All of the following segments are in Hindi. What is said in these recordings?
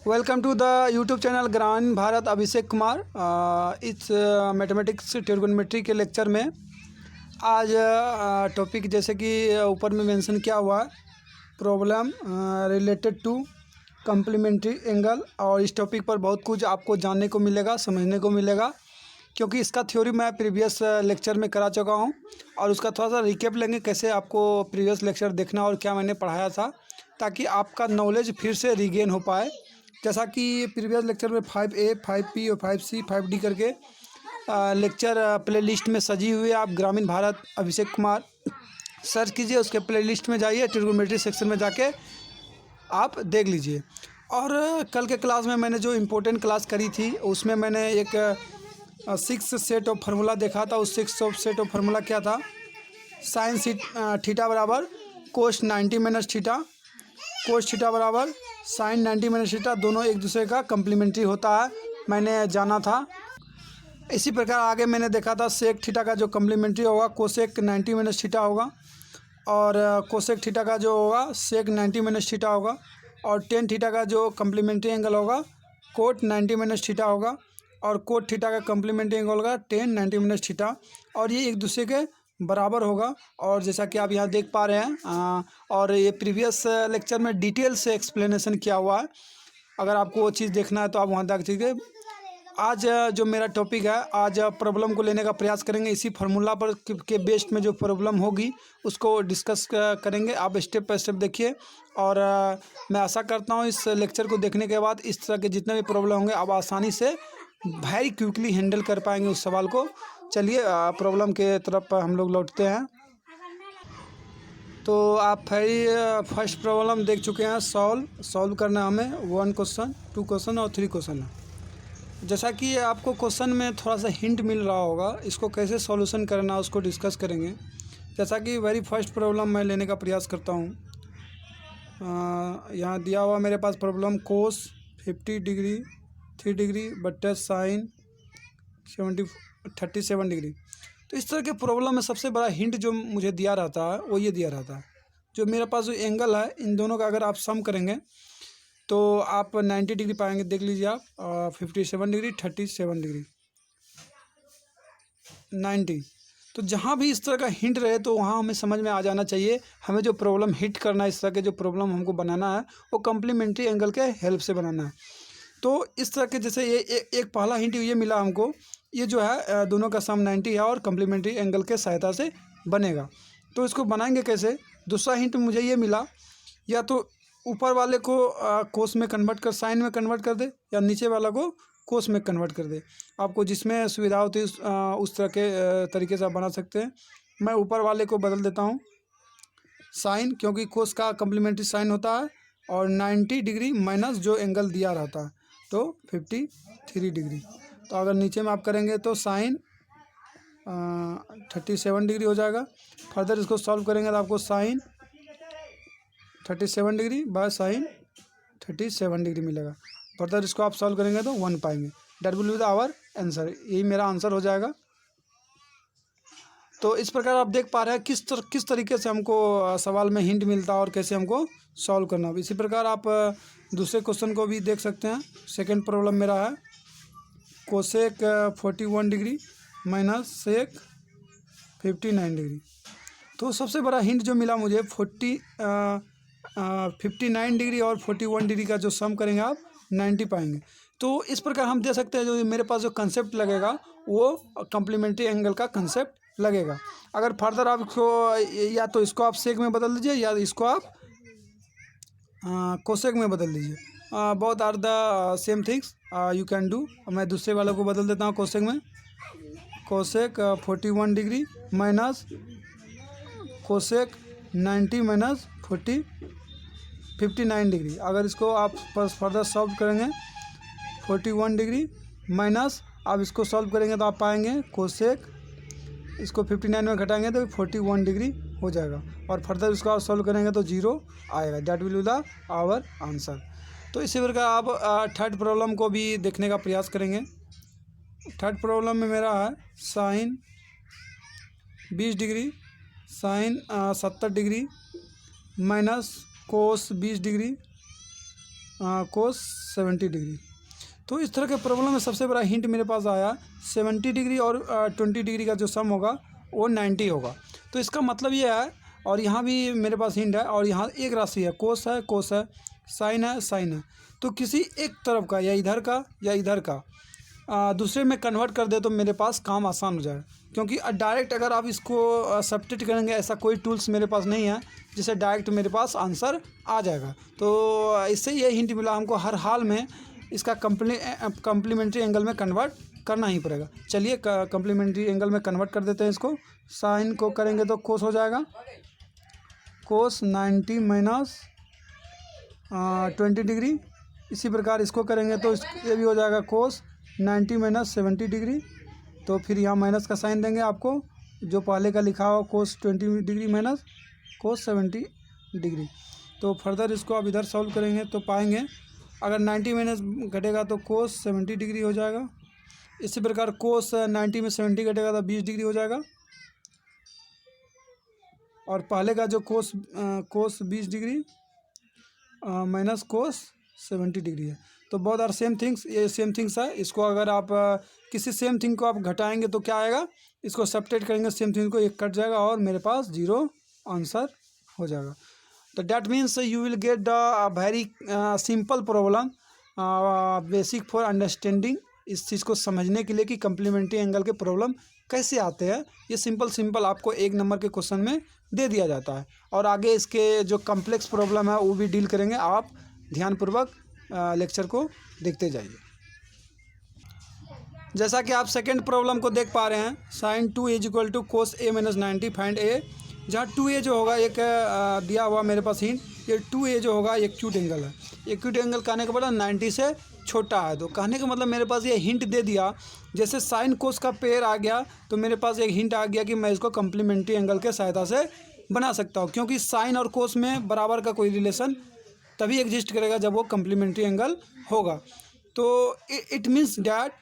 Welcome to the YouTube channel Gramin Bharat. Abhishek Kumar. इस मैथमेटिक्स ट्रिग्नोमेट्री के लेक्चर में आज टॉपिक जैसे कि ऊपर में मेंशन किया हुआ है, problem related to complementary angle. और इस टॉपिक पर बहुत कुछ आपको जानने को मिलेगा, समझने को मिलेगा, क्योंकि इसका थ्योरी मैं प्रीवियस लेक्चर में करा चुका हूं। और उसका थोड़ा सा रिकेप लेंगे, कैसे आपको प्रीवियस लेक्चर देखना और क्या मैंने पढ़ाया था, ताकि आपका नॉलेज फिर से रीगेन हो पाए। जैसा कि प्रीवियस लेक्चर में 5A 5P और 5C 5D करके लेक्चर प्लेलिस्ट में सजी हुई है। आप ग्रामीण भारत अभिषेक कुमार सर्च कीजिए, उसके प्लेलिस्ट में जाइए, ट्रिग्नोमेट्री सेक्शन में जाके आप देख लीजिए। और कल के क्लास में मैंने जो इम्पोर्टेंट क्लास करी थी, उसमें मैंने एक 6 सेट ऑफ फार्मूला देखा था। उस 6 सेट ऑफ फार्मूला क्या था? साइन थीटा बराबर कोस 90 माइनस थीटा, कोस थीटा बराबर साइन 90 माइनस थीटा, दोनों एक दूसरे का कम्प्लीमेंट्री होता है, मैंने जाना था। इसी प्रकार आगे मैंने देखा था सेक थीटा का जो कम्प्लीमेंट्री होगा कोसेक 90 माइनस थीटा होगा, और कोसेक थीटा का जो होगा सेक 90 माइनस थीटा होगा, और टेन थीटा का जो कम्प्लीमेंट्री एंगल होगा कोट 90 माइनस थीटा होगा, और कोट थीटा का कम्प्लीमेंट्री एंगल होगा टेन 90 माइनस थीटा, और ये एक दूसरे के बराबर होगा। और जैसा कि आप यहाँ देख पा रहे हैं, और ये प्रीवियस लेक्चर में डिटेल से एक्सप्लेनेशन किया हुआ है। अगर आपको वो चीज़ देखना है तो आप वहाँ देख सकते। आज जो मेरा टॉपिक है, आज प्रॉब्लम को लेने का प्रयास करेंगे। इसी फार्मूला पर के बेस्ड में जो प्रॉब्लम होगी उसको डिस्कस करेंगे। आप स्टेप बाय स्टेप देखिए, और मैं आशा करता हूँ इस लेक्चर को देखने के बाद इस तरह के जितने भी प्रॉब्लम होंगे आप आसानी से वेरी क्विकली हैंडल कर पाएंगे उस सवाल को। चलिए प्रॉब्लम के तरफ हम लोग लौटते हैं। तो आप फर्स्ट प्रॉब्लम देख चुके हैं। सॉल्व करना है हमें 1 क्वेश्चन, 2 क्वेश्चन और 3 क्वेश्चन है। जैसा कि आपको क्वेश्चन में थोड़ा सा हिंट मिल रहा होगा, इसको कैसे सॉल्यूशन करना है उसको डिस्कस करेंगे। जैसा कि वेरी फर्स्ट प्रॉब्लम मैं लेने का प्रयास करता हूँ। यहाँ दिया हुआ मेरे पास प्रॉब्लम कोस 50 डिग्री 3 डिग्री बट्टे साइन 37 डिग्री। तो इस तरह के प्रॉब्लम में सबसे बड़ा हिंट जो मुझे दिया रहता है वो ये दिया रहता है, जो मेरे पास जो एंगल है इन दोनों का अगर आप सम करेंगे तो आप 90 डिग्री पाएंगे। देख लीजिए आप 57 डिग्री 37 डिग्री 90। तो जहाँ भी इस तरह का हिंट रहे तो वहाँ हमें समझ में आ जाना चाहिए हमें जो प्रॉब्लम हिट करना है, इस तरह के जो प्रॉब्लम हमको बनाना है वो कम्प्लीमेंट्री एंगल के हेल्प से बनाना है। तो इस तरह के जैसे ये एक पहला हिंट ये मिला हमको, ये जो है दोनों का सम 90 है और कम्प्लीमेंट्री एंगल के सहायता से बनेगा। तो इसको बनाएंगे कैसे? दूसरा हिंट मुझे ये मिला, या तो ऊपर वाले को कोस में कन्वर्ट कर साइन में कन्वर्ट कर दे, या नीचे वाला को कोस में कन्वर्ट कर दे। आपको जिसमें सुविधा होती है उस तरह के तरीके से आप बना सकते हैं। मैं ऊपर वाले को बदल देता हूँ साइन, क्योंकि कोस का कम्प्लीमेंट्री साइन होता है, और 90 डिग्री माइनस जो एंगल दिया रहता है तो 53 डिग्री। तो अगर नीचे में आप करेंगे तो साइन 37 डिग्री हो जाएगा। फर्दर इसको सॉल्व करेंगे तो आपको sine 37 degree by sine 37 degree मिलेगा। फर्दर इसको आप सॉल्व करेंगे तो 1 पाएंगे। That will be the our answer. यही मेरा आंसर हो जाएगा। तो इस प्रकार आप देख पा रहे हैं किस तरीके से हमको सवाल में हिंट मिलता है और कैसे हमको सॉल्व करना है। इसी प्रकार आप दूसरे क्वेश्चन को भी देख सकते हैं। सेकंड प्रॉब्लम मेरा है cosec 41 degree minus sec 59 degree. तो सबसे बड़ा हिंट जो मिला मुझे 59 डिग्री और 41 डिग्री का जो सम करेंगे आप 90 पाएंगे। तो इस प्रकार हम दे सकते हैं, जो मेरे पास जो कंसेप्ट लगेगा वो कम्प्लीमेंट्री एंगल का कंसेप्ट लगेगा। अगर फर्दर आप इसको या तो इसको आप सेक में बदल दीजिए, या इसको आप कोसेक में बदल दीजिए। Both are the same things you can do. मैं दूसरे वालों को बदल देता हूँ कोसेक में। Cosec 41 degree minus cosec 90 minus 59 degree. अगर इसको आप फर्दर सॉल्व करेंगे 41 डिग्री माइनस आप इसको सॉल्व करेंगे तो आप पाएंगे कोसेक, इसको 59 में घटाएंगे तो 41 डिग्री हो जाएगा, और फर्दर इसको आप सॉल्व करेंगे तो 0 आएगा। That will be the our answer. तो इसी प्रकार आप थर्ड प्रॉब्लम को भी देखने का प्रयास करेंगे। थर्ड प्रॉब्लम में मेरा है sine 20 degree sine 70 degree minus cos 20 degree cos 70 degree. तो इस तरह के प्रॉब्लम में सबसे बड़ा हिंट मेरे पास आया 70 डिग्री और 20 डिग्री का जो सम होगा वो 90 होगा। तो इसका मतलब ये है, और यहाँ भी मेरे पास हिंट है, और यहाँ एक राशि है कोस है, साइन है। तो किसी एक तरफ का या इधर का या इधर का दूसरे में कन्वर्ट कर दे तो मेरे पास काम आसान हो जाए, क्योंकि डायरेक्ट अगर आप इसको सब्स्टिट्यूट करेंगे ऐसा कोई टूल्स मेरे पास नहीं है जिससे डायरेक्ट मेरे पास आंसर आ जाएगा। तो इससे ये हिंट मिला हमको हर हाल में इसका कम्प्लीमेंट्री एंगल में कन्वर्ट करना ही पड़ेगा। चलिए कम्प्लीमेंट्री एंगल में कन्वर्ट कर देते हैं इसको। साइन को करेंगे तो कोस हो जाएगा, कोस 90 माइनस 20 डिग्री। इसी प्रकार इसको करेंगे तो ये भी हो जाएगा कोस 90 माइनस 70 डिग्री। तो फिर यहाँ माइनस का साइन देंगे आपको, जो पहले का लिखा हो कोस 20 डिग्री माइनस कोस 70 डिग्री। तो फर्दर इसको आप इधर सॉल्व करेंगे तो पाएंगे अगर 90 माइनस घटेगा तो कोस 70 डिग्री हो जाएगा। इसी प्रकार कोस 90 में 70 घटेगा तो 20 डिग्री हो जाएगा, और पहले का जो कोस 20 डिग्री माइनस कोस 70 डिग्री है। तो बोथ आर सेम थिंग्स, ये सेम थिंग्स है। इसको अगर आप किसी सेम थिंग को आप घटाएंगे तो क्या आएगा, इसको सब्ट्रैक्ट करेंगे सेम थिंग को, एक कट जाएगा और मेरे पास 0 आंसर हो जाएगा। तो that means you will get the very simple problem basic for understanding, इस चीज़ को समझने के लिए कि कम्प्लीमेंट्री एंगल के प्रॉब्लम कैसे आते हैं। ये सिंपल आपको 1 नंबर के क्वेश्चन में दे दिया जाता है, और आगे इसके जो कॉम्प्लेक्स प्रॉब्लम है वो भी डील करेंगे। आप ध्यानपूर्वक लेक्चर को देखते जाइए। जैसा कि आप सेकंड प्रॉब्लम को देख पा रहे हैं, sine 2 is equal to cos A minus 90 find A. जहाँ 2a जो होगा एक दिया हुआ मेरे पास हिंट, ये 2a जो होगा एक्यूट एंगल है। एक्यूट एंगल कहने का मतलब 90 से छोटा है। तो कहने का मतलब मेरे पास ये हिंट दे दिया, जैसे साइन कोस का पेयर आ गया तो मेरे पास एक हिंट आ गया कि मैं इसको कम्प्लीमेंट्री एंगल के सहायता से बना सकता हूँ, क्योंकि साइन और कोस में बराबर का कोई रिलेशन तभी एग्जिस्ट करेगा जब वो कम्प्लीमेंट्री एंगल होगा। तो it means that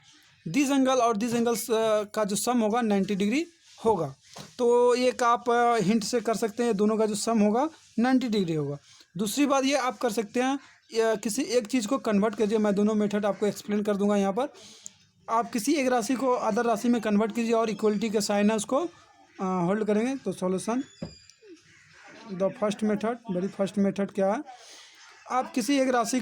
this angle और दिस एंगल्स का जो सम होगा 90 डिग्री होगा। तो एक आप हिंट से कर सकते हैं, दोनों का जो सम होगा 90 डिग्री होगा। दूसरी बात ये आप कर सकते हैं, किसी एक चीज़ को कन्वर्ट कीजिए। मैं दोनों मेथड आपको एक्सप्लेन कर दूंगा। यहाँ पर आप किसी एक राशि को अदर राशि में कन्वर्ट कीजिए और इक्वलिटी के साइन है उसको होल्ड करेंगे। तो solution the first method, very first method क्या है, आप किसी एक राशि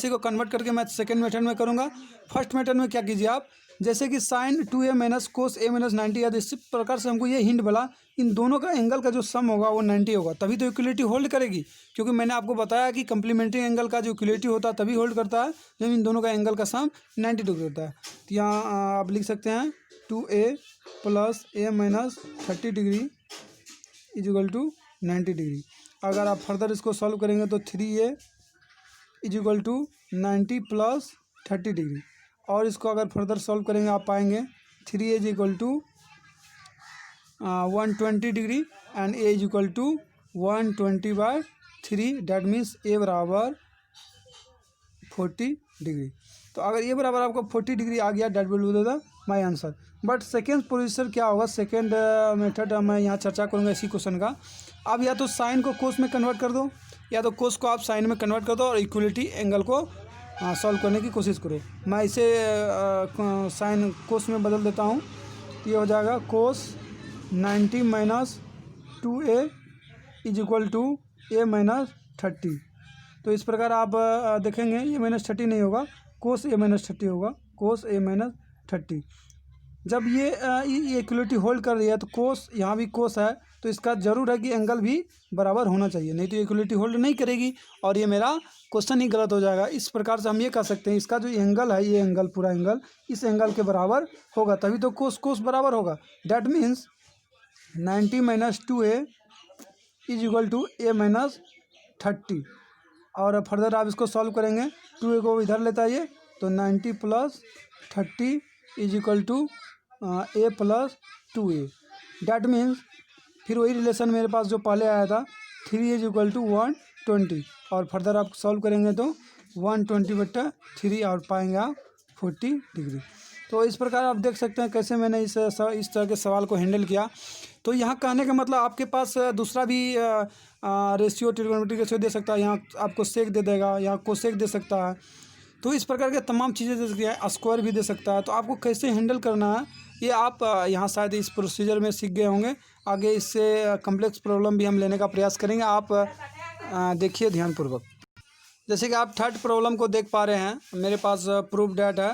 को कन्वर्ट करके मैं सेकेंड मेथड में करूँगा। फर्स्ट मेथड में क्या कीजिए आप, जैसे कि sine 2a minus cos a minus 90 है, तो इसी प्रकार से हमको ये हिंट मिला इन दोनों का एंगल का जो सम होगा वो 90 होगा, तभी तो इक्वलिटी होल्ड करेगी। क्योंकि मैंने आपको बताया कि कम्प्लीमेंट्री एंगल का जो इक्वलिटी होता है तभी होल्ड करता है जब इन दोनों का एंगल का सम 90 डिग्री होता है। तो यहाँ आप लिख सकते हैं 2a plus a minus 30 degree is equal to 90 degree. अगर आप फर्दर इसको सॉल्व करेंगे तो 3a is equal to 90 plus 30 degree, और इसको अगर फर्दर सॉल्व करेंगे आप पाएंगे 3a is equal to 120 degree and a is equal to 120/3। That means a बराबर 40 डिग्री। तो अगर a बराबर आपको 40 डिग्री आ गया, that will be the my answer. But second position क्या होगा, सेकेंड मेथड मैं यहाँ चर्चा करूँगा इसी क्वेश्चन का। आप या तो साइन को कोस में कन्वर्ट कर दो, या तो कोस को आप साइन में कन्वर्ट कर दो और इक्वलिटी एंगल को सॉल्व करने की कोशिश करो। मैं इसे साइन कोस में बदल देता हूँ। ये हो जाएगा cos 90 minus 2a is equal to a minus 30। तो इस प्रकार आप देखेंगे ये माइनस 30 नहीं होगा, कोस a माइनस 30 होगा, कोस a माइनस 30। जब ये इक्वलिटी होल्ड कर रही है तो कोस, यहाँ भी कोस है, तो इसका जरूर है कि एंगल भी बराबर होना चाहिए, नहीं तो इक्वलिटी होल्ड नहीं करेगी और ये मेरा क्वेश्चन ही गलत हो जाएगा। इस प्रकार से हम ये कह सकते हैं इसका जो एंगल है, ये एंगल पूरा एंगल इस एंगल के बराबर होगा, तभी तो कोस कोस बराबर होगा। That means 90 minus 2a is equal to a minus 30। और फर्दर आप इसको सॉल्व करेंगे, 2a को इधर लेता है ये, तो 90 plus 30 is equal to a plus 2a। That means फिर वही रिलेशन मेरे पास जो पहले आया था, 3 इज इक्वल टू 120, और फर्दर आप सॉल्व करेंगे तो 120/3 और पाएंगे आप 40 डिग्री। तो इस प्रकार आप देख सकते हैं कैसे मैंने इस तरह के सवाल को हैंडल किया। तो यहाँ कहने का मतलब आपके पास दूसरा भी रेशियो ट्रिग्नोमेट्रिक रेशियो दे सकता है, यहाँ आपको सेक दे देगा, यहाँ कोसेक दे सकता है। तो इस प्रकार के तमाम चीज़ें दे सकती है, स्क्वायर भी दे सकता है। तो आपको कैसे हैंडल करना है ये आप यहाँ शायद इस प्रोसीजर में सीख गए होंगे। आगे इससे कम्प्लेक्स प्रॉब्लम भी हम लेने का प्रयास करेंगे, आप देखिए ध्यानपूर्वक। जैसे कि आप थर्ड प्रॉब्लम को देख पा रहे हैं, मेरे पास प्रूफ डेट है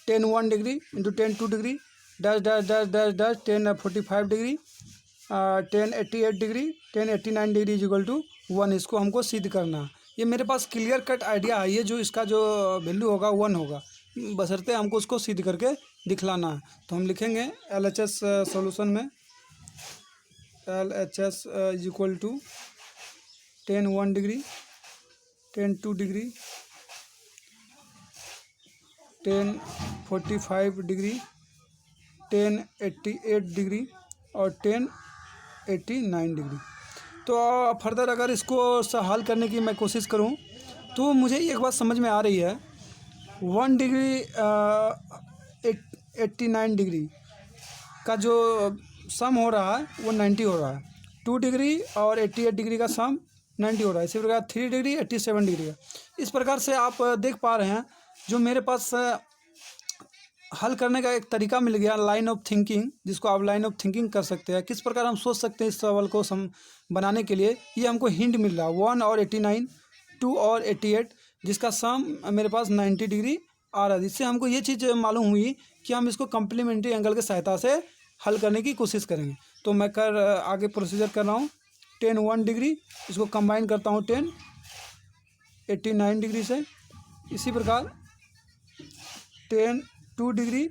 10 1 degree into 10 2 degree dash dash dash dash dash 10 45 degree 10 88 degree 10 89 degree is equal to 1। इसको हमको सिद्ध करना है। ये मेरे पास क्लियर कट आइडिया है, ये जो इसका जो वैल्यू होगा 1 होगा, बशर्ते हमको उसको सिद्ध करके दिखलाना है। तो हम लिखेंगे LHS सॉल्यूशन में LHS is equal to 10 1 degree 10 2 degree 10 45 degree 10 88 degree और 10 89 डिग्री। तो फर्दर अगर इसको हल करने की मैं कोशिश करूं तो मुझे एक बात समझ में आ रही है, 1 डिग्री 89 डिग्री का जो सम हो रहा है वो 90 हो रहा है। 2 डिग्री और 88 डिग्री का सम 90 हो रहा है। इसी प्रकार 3 डिग्री 87 डिग्री का। इस प्रकार से आप देख पा रहे हैं जो मेरे पास हल करने का एक तरीका मिल गया, लाइन ऑफ थिंकिंग, जिसको आप लाइन ऑफ थिंकिंग कर सकते हैं। किस प्रकार हम सोच सकते हैं इस सवाल को बनाने के लिए, ये हमको हिंट मिल रहा है। 1 और 89, 2 और 88, जिसका सम मेरे पास 90 डिग्री आ रहा है। जिससे हमको ये चीज़ मालूम हुई कि हम इसको कम्प्लीमेंट्री एंगल की सहायता से हल करने की कोशिश करेंगे। तो मैं आगे प्रोसीजर कर रहा हूँ। 10 1 डिग्री, इसको कंबाइन करता हूँ 10 89 डिग्री से। इसी प्रकार 10 2 डिग्री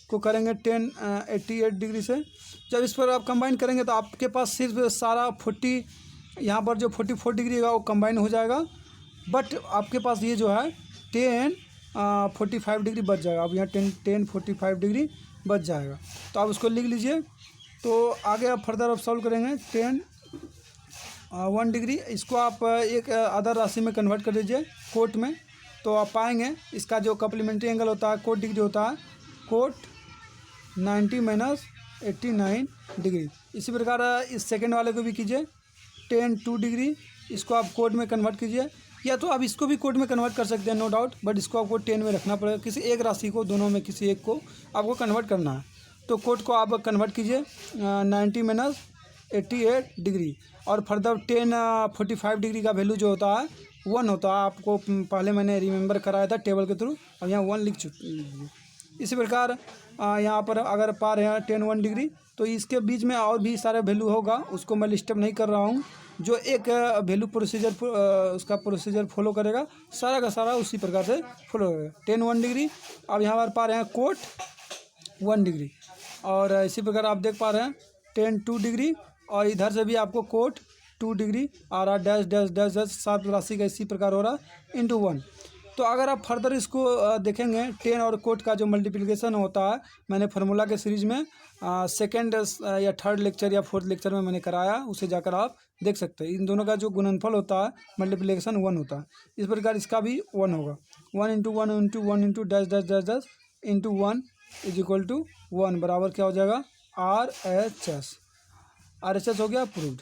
को करेंगे 10 88 डिग्री से। जब इस पर आप कंबाइन करेंगे तो आपके पास सिर्फ सारा 40, यहाँ पर जो 44 डिग्री का वो कंबाइन हो जाएगा, बट आपके पास ये जो है 10 45 डिग्री बच जाएगा। अब यहाँ 10 45 डिग्री बच जाएगा। तो आप उसको लिख लीजिए। तो आगे आप फर्दर आप सॉल्व करेंगे 10 1 डिग्री, इसको आप एक अदर राशि में कन्वर्ट कर दीजिए कोट में। तो आप पाएंगे इसका जो कम्प्लीमेंट्री एंगल होता है कोट डिग्री होता है, कोट 90 माइनस 89 डिग्री। इसी प्रकार इस सेकंड वाले को भी कीजिए 10 2 डिग्री, इसको आप कोट में कन्वर्ट कीजिए, या तो आप इसको भी कोट में कन्वर्ट कर सकते हैं, नो डाउट, बट इसको आपको 10 में रखना पड़ेगा। किसी एक राशि को, दोनों में किसी एक को आपको कन्वर्ट करना है। तो कोट को आप कन्वर्ट कीजिए 90 माइनस 88 डिग्री, और फर्दर 10 45 डिग्री का वैल्यू जो होता है 1 होता है। आपको पहले मैंने रिमेंबर कराया था टेबल के थ्रू, अब यहाँ 1 लिख चुके। इसी प्रकार यहाँ पर अगर पा रहे हैं 10 1 डिग्री, तो इसके बीच में और भी सारे वैल्यू होगा, उसको मैं लिस्टअप नहीं कर रहा हूँ। जो एक वैल्यू प्रोसीजर उसका प्रोसीजर फॉलो करेगा, सारा का सारा उसी प्रकार से फॉलो करेगा। 10 1 डिग्री, अब यहाँ पर पा रहे हैं कोट 1 डिग्री, और इसी प्रकार आप देख पा रहे हैं 10 2 डिग्री, और इधर से भी आपको कोट 2 डिग्री आ रहा, डैश डैश डैश डैश, सात राशि का इसी प्रकार हो रहा इंटू 1। तो अगर आप फर्दर इसको देखेंगे 10 और कोट का जो मल्टीप्लिकेशन होता है, मैंने फार्मूला के सीरीज़ में सेकंड या थर्ड लेक्चर या फोर्थ लेक्चर में मैंने कराया, उसे जाकर आप देख सकते हैं। इन दोनों का जो गुणनफल होता है मल्टीप्लिकेशन 1 होता है। इस प्रकार इसका भी 1 होगा। 1 into 1 into 1 into dash dash dash dash into 1 is equal to 1 बराबर क्या हो जाएगा RHS। RHS हो गया प्रूव्ड।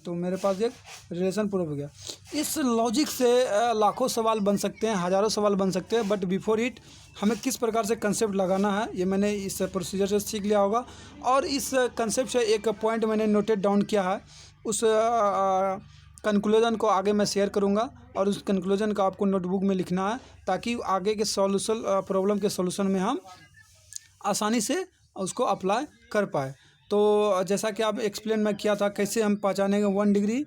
तो मेरे पास एक रिलेशन प्रूव हो गया। इस लॉजिक से लाखों सवाल बन सकते हैं, हज़ारों सवाल बन सकते हैं, बट बिफोर इट हमें किस प्रकार से कंसेप्ट लगाना है ये मैंने इस प्रोसीजर से सीख लिया होगा। और इस कंसेप्ट से एक पॉइंट मैंने नोटेड डाउन किया है, उस कंक्लूजन को आगे मैं शेयर करूंगा, और उस कंक्लूजन का आपको नोटबुक में लिखना है, ताकि आगे के सॉल्यूशन प्रॉब्लम के सॉल्यूशन में हम आसानी से उसको अप्लाई कर पाए। तो जैसा कि आप एक्सप्लेन मैं किया था कैसे हम पहचानेंगे 1 डिग्री,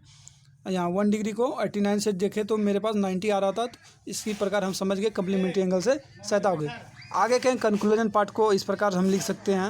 यहाँ 1 डिग्री को 89 से देखे तो मेरे पास 90 आ रहा था। तो इसी प्रकार हम समझ गए कम्प्लीमेंट्री एंगल से सहायता हो गई। आगे के कंक्लूजन पार्ट को इस प्रकार हम लिख सकते हैं।